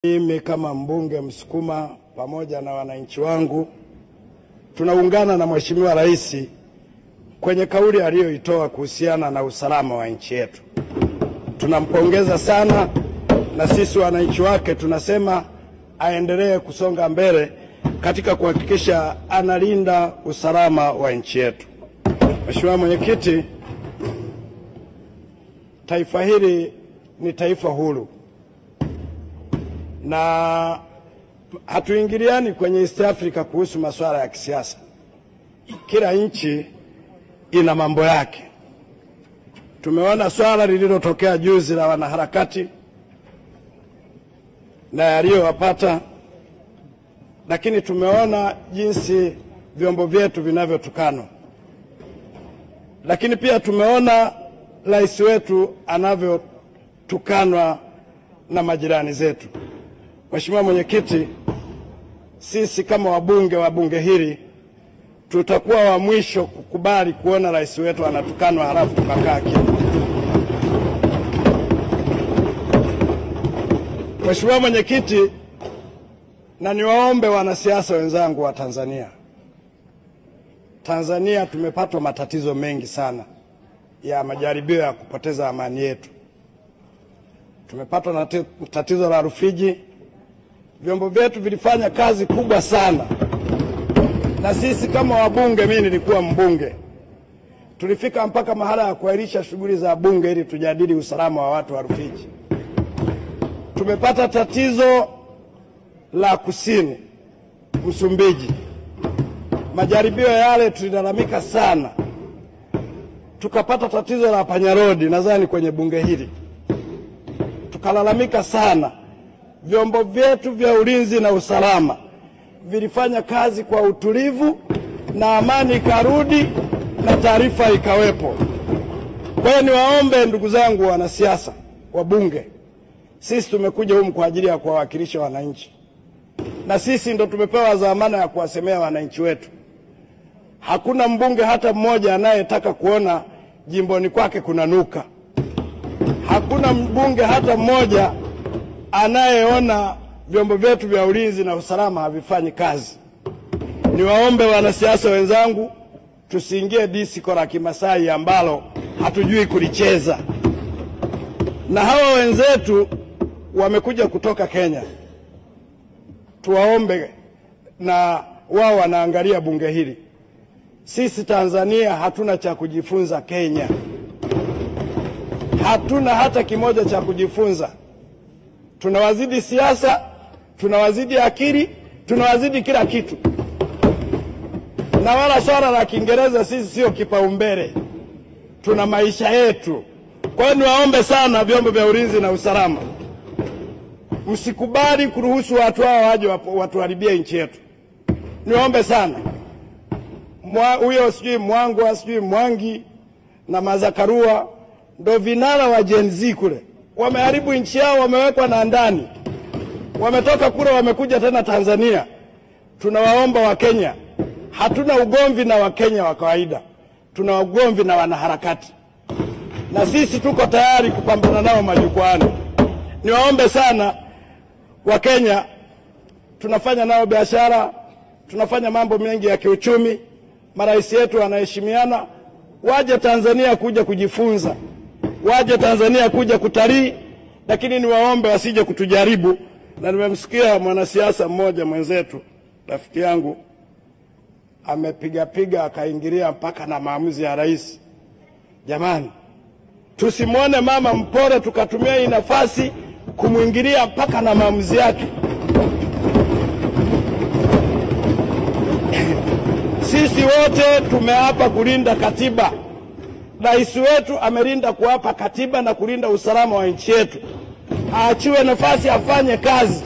Mimi kama mbunge Msukuma pamoja na wananchi wangu tunaungana na Mheshimiwa Rais kwenye kauli aliyoitoa kuhusiana na usalama wa nchi yetu. Tunampongeza sana, na sisi wananchi wake tunasema aendelee kusonga mbele katika kuhakikisha analinda usalama wa nchi yetu. Mheshimiwa Mwenyekiti, taifa hili ni taifa huru na hatuingiliani kwenye East Africa kuhusu masuala ya kisiasa. Kila nchi ina mambo yake. Tumeona swala lililotokea juzi la wanaharakati na yaliyowapata, lakini tumeona jinsi vyombo vyetu vinavyotukanwa, lakini pia tumeona rais wetu anavyotukanwa na majirani zetu. Mheshimiwa Mwenyekiti, sisi kama wabunge wa bunge hili tutakuwa wa mwisho kukubali kuona rais wetu anatukanwa halafu tukakaa kimya. Mheshimiwa Mwenyekiti, na niwaombe wanasiasa wenzangu wa Tanzania. Tanzania tumepatwa matatizo mengi sana ya majaribio ya kupoteza amani yetu. Tumepatwa na tatizo la Rufiji. Vyombo vyetu vilifanya kazi kubwa sana, na sisi kama wabunge, mimi nilikuwa mbunge, tulifika mpaka mahala ya kuahirisha shughuli za bunge ili tujadili usalama wa watu wa Rufiji. Tumepata tatizo la kusini Msumbiji. Majaribio yale tulilalamika sana. Tukapata tatizo la Panyarodi, nadhani kwenye bunge hili tukalalamika sana. Vyombo vyetu vya ulinzi na usalama vilifanya kazi kwa utulivu na amani ikarudi na taarifa ikawepo. Kwa hiyo niwaombe ndugu zangu wanasiasa wabunge, sisi tumekuja humu kwa ajili ya kuwawakilisha wananchi, na sisi ndo tumepewa dhamana ya kuwasemea wananchi wetu. Hakuna mbunge hata mmoja anayetaka kuona jimboni kwake kunanuka. Hakuna mbunge hata mmoja anayeona vyombo vyetu vya ulinzi na usalama havifanyi kazi. Niwaombe wanasiasa wenzangu, tusiingie disiko la Kimasai ambalo hatujui kulicheza. Na hawa wenzetu wamekuja kutoka Kenya, tuwaombe, na wao wanaangalia bunge hili. Sisi Tanzania hatuna cha kujifunza Kenya. Hatuna hata kimoja cha kujifunza. Tunawazidi siasa, tunawazidi akili, tunawazidi kila kitu. Na wala swala la Kiingereza sisi sio kipaumbele. Tuna maisha yetu. Kwa hiyo niwaombe sana vyombo vya ulinzi na usalama, msikubali kuruhusu watu hao waje watuharibie nchi yetu. Niwaombe sana. Huyo sijui Mwangwa, sijui Mwangi na Mazakarua ndo vinara wa Gen Z kule. Wameharibu nchi yao, wamewekwa na ndani. Wametoka kule wamekuja tena Tanzania. Tunawaomba wa Kenya, hatuna ugomvi na Wakenya wa kawaida. Tuna ugomvi na wanaharakati. Na sisi tuko tayari kupambana nao majukwaani. Niwaombe sana wa Kenya, tunafanya nao biashara, tunafanya mambo mengi ya kiuchumi. Marais yetu wanaheshimiana, waje Tanzania kuja kujifunza. Waje Tanzania kuja kutalii, lakini niwaombe wasije kutujaribu. Na nimemsikia mwanasiasa mmoja mwenzetu, rafiki yangu, amepiga akaingilia mpaka na maamuzi ya rais. Jamani, tusimwone mama mpore tukatumia hii nafasi kumwingilia mpaka na maamuzi yake. Sisi wote tumeapa kulinda katiba. Rais wetu amelinda kuapa katiba na kulinda usalama wa nchi yetu. Aachiwe nafasi afanye kazi.